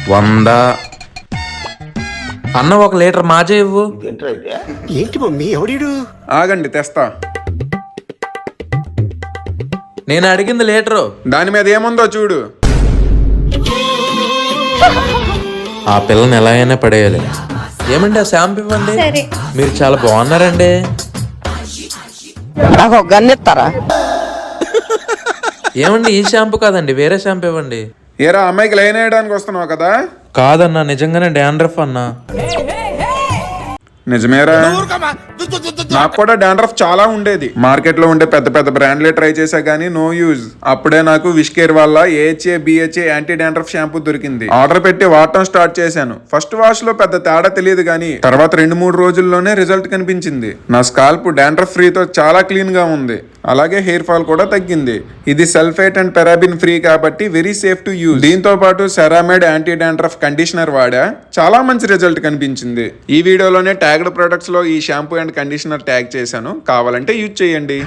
100. అన్న 1 లీటర్ మాజా ఇవ్వు. ఏంటి మమ్మీ ఎవడీడు? ఆగండి తెస్తా. నేను అడిగింది లీటరు. దాని మీద ఏముందో చూడు. ఆ పిల్లని ఎలా అయినా పడేయాలి. ఏమండి ఆ షాంపూ ఇవ్వండి. మీరు చాలా బాగున్నారండి. నాకు ఒక గన్ ఇస్తారా? ఏమండి ఈ షాంపూ కాదండి, వేరే షాంపూ ఇవ్వండి. ఏరా అమ్మాయికి లైన్ వేయడానికి వస్తున్నావు కదా? కాదన్నా, నిజంగానే డాండ్రఫ్ అన్నా. నిజమేరా, నాకు కూడా డాండ్రఫ్ చాలా ఉండేది. మార్కెట్ లో ఉండే పెద్ద పెద్ద బ్రాండ్లే ట్రై చేసా గానీ నో యూజ్. అప్పుడే నాకు విష్కేర్ వల్ల ఏహెచ్ఏ బిహెచ్ఏ యాంటీ డాండ్రఫ్ షాంపూ దొరికింది. ఆర్డర్ పెట్టి వాడటం స్టార్ట్ చేశాను. ఫస్ట్ వాష్ లో పెద్ద తేడా తెలియదు గానీ తర్వాత 2-3 రోజుల్లోనే రిజల్ట్ కనిపించింది. నా స్కాల్ప్ డాండ్రఫ్ ఫ్రీతో చాలా క్లీన్ గా ఉంది. అలాగే హెయిర్ ఫాల్ కూడా తగ్గింది. ఇది సల్ఫేట్ అండ్ పెరాబిన్ ఫ్రీ కాబట్టి వెరీ సేఫ్ టు యూజ్. దీంతో పాటు సెరామైడ్ యాంటీ డాండ్రఫ్ కండిషనర్ వాడా, చాలా మంచి రిజల్ట్ కనిపించింది. ఈ వీడియోలోనే ట్యాగ్డ్ ప్రొడక్ట్స్ లో ఈ షాంపూ అండ్ కండిషనర్ ట్యాగ్ చేశాను, కావాలంటే యూజ్ చేయండి.